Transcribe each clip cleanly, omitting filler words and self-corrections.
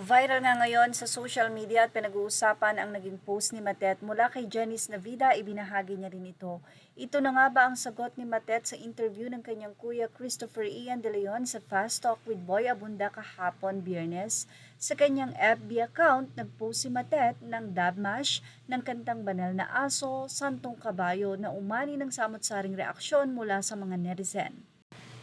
Viral nga ngayon sa social media at pinag-uusapan ang naging post ni Matet mula kay Janice Navida, ibinahagi niya rin ito. Ito na nga ba ang sagot ni Matet sa interview ng kanyang kuya Christopher Ian De Leon sa Fast Talk with Boy Abunda kahapon Biyernes? Sa kanyang FB account, nagpost si Matet ng dabmash ng kantang Banal na Aso, Santong Kabayo na umani ng samot-saring reaksyon mula sa mga netizen.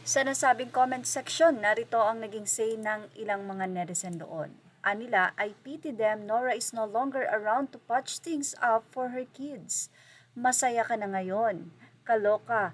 Sa nasabing comment section, narito ang naging say ng ilang mga netizen doon. Anila, I pity them, Nora is no longer around to patch things up for her kids. Masaya ka na ngayon. Kaloka,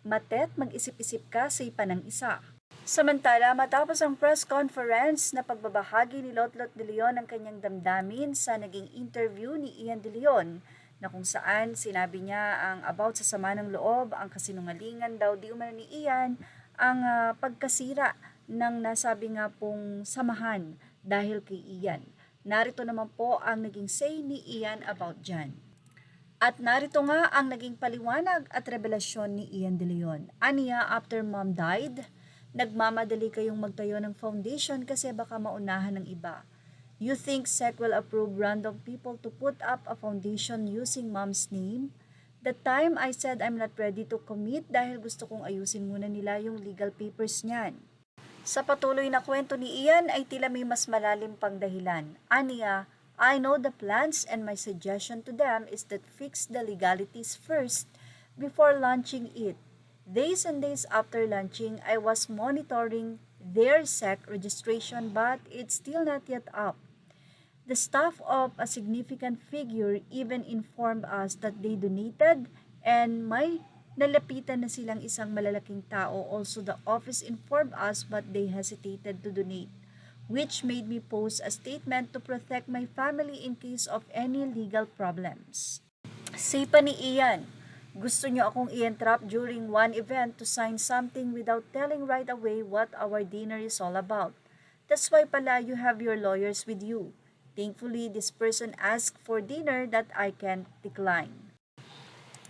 Matet, mag-isip-isip ka sa ipa ng isa. Samantala, matapos ang press conference na pagbabahagi ni Lotlot De Leon ng kanyang damdamin sa naging interview ni Ian De Leon, na kung saan sinabi niya ang about sa sama ng loob, ang kasinungalingan daw di umano ni Ian, ang pagkasira ng nasabi nga pong samahan dahil kay Ian. Narito naman po ang naging say ni Ian about dyan. At narito nga ang naging paliwanag at revelasyon ni Ian De Leon. Aniya, after mom died, nagmamadali kayong magtayo ng foundation kasi baka maunahan ng iba. You think SEC will approve random people to put up a foundation using mom's name? The time I said I'm not ready to commit dahil gusto kong ayusin muna nila yung legal papers niyan. Sa patuloy na kwento ni Ian ay tila may mas malalim pang dahilan. Aniya, I know the plans and my suggestion to them is that fix the legalities first before launching it. Days and days after launching, I was monitoring their SEC registration but it's still not yet up. The staff of a significant figure even informed us that they donated and may nalapitan na silang isang malalaking tao. Also, the office informed us but they hesitated to donate, which made me post a statement to protect my family in case of any legal problems. Say pa ni Ian, gusto niyo akong i-entrap during one event to sign something without telling right away what our dinner is all about. That's why pala you have your lawyers with you. Thankfully, this person asked for dinner that I can't decline.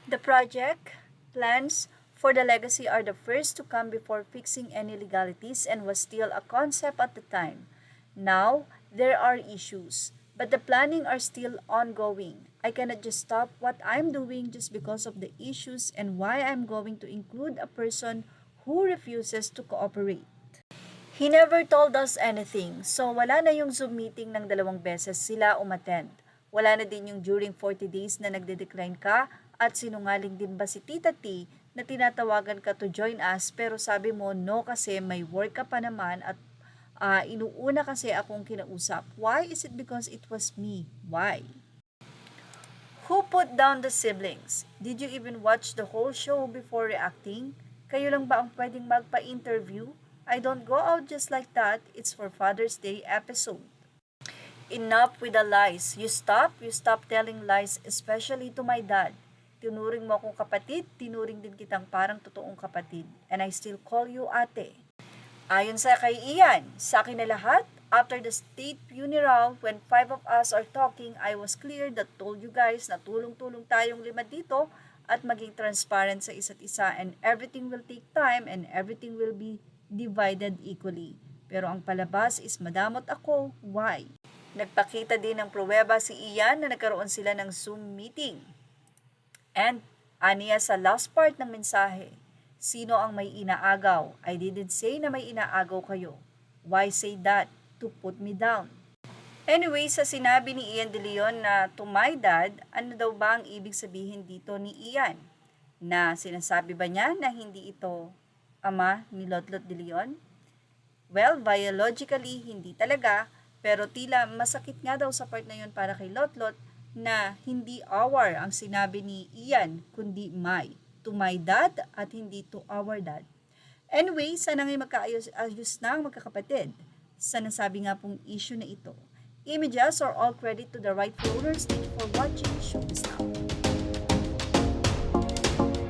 The project plans for the legacy are the first to come before fixing any legalities and was still a concept at the time. Now, there are issues, but the planning are still ongoing. I cannot just stop what I'm doing just because of the issues and why I'm going to include a person who refuses to cooperate. He never told us anything, so wala na yung Zoom meeting ng 2 beses sila umattend. Wala na din yung during 40 days na nagde-decline ka at sinungaling din ba si Tita T na tinatawagan ka to join us pero sabi mo no kasi may work ka pa naman at inuuna kasi akong kinausap. Why is it because it was me? Why? Who put down the siblings? Did you even watch the whole show before reacting? Kayo lang ba ang pwedeng magpa-interview? I don't go out just like that. It's for Father's Day episode. Enough with the lies. You stop telling lies, especially to my dad. Tinuring mo akong kapatid, tinuring din kitang parang totoong kapatid. And I still call you ate. Ayon sa kay Ian, sa akin na lahat, after the state funeral, when 5 of us are talking, I was clear that told you guys na tulong-tulong tayong 5 dito at maging transparent sa isa't isa and everything will take time and everything will be divided equally. Pero ang palabas is madamot ako. Why? Nagpakita din ng pruweba si Ian na nagkaroon sila ng Zoom meeting. And aniya sa last part ng mensahe, sino ang may inaagaw? I didn't say na may inaagaw kayo. Why say that? To put me down. Anyway, sa sinabi ni Ian De Leon na to my dad, ano daw ba ang ibig sabihin dito ni Ian? Na sinasabi ba niya na hindi ito ama ni Lotlot De Leon? Well, biologically, hindi talaga, pero tila masakit nga daw sa part na yun para kay Lotlot na hindi our ang sinabi ni Ian, kundi my. To my dad at hindi to our dad. Anyway, sana ngay magkaayos na ang magkakapatid sa nasabi nga pong issue na ito. Images are all credit to the rightful owners. Thank you for watching. Show this now.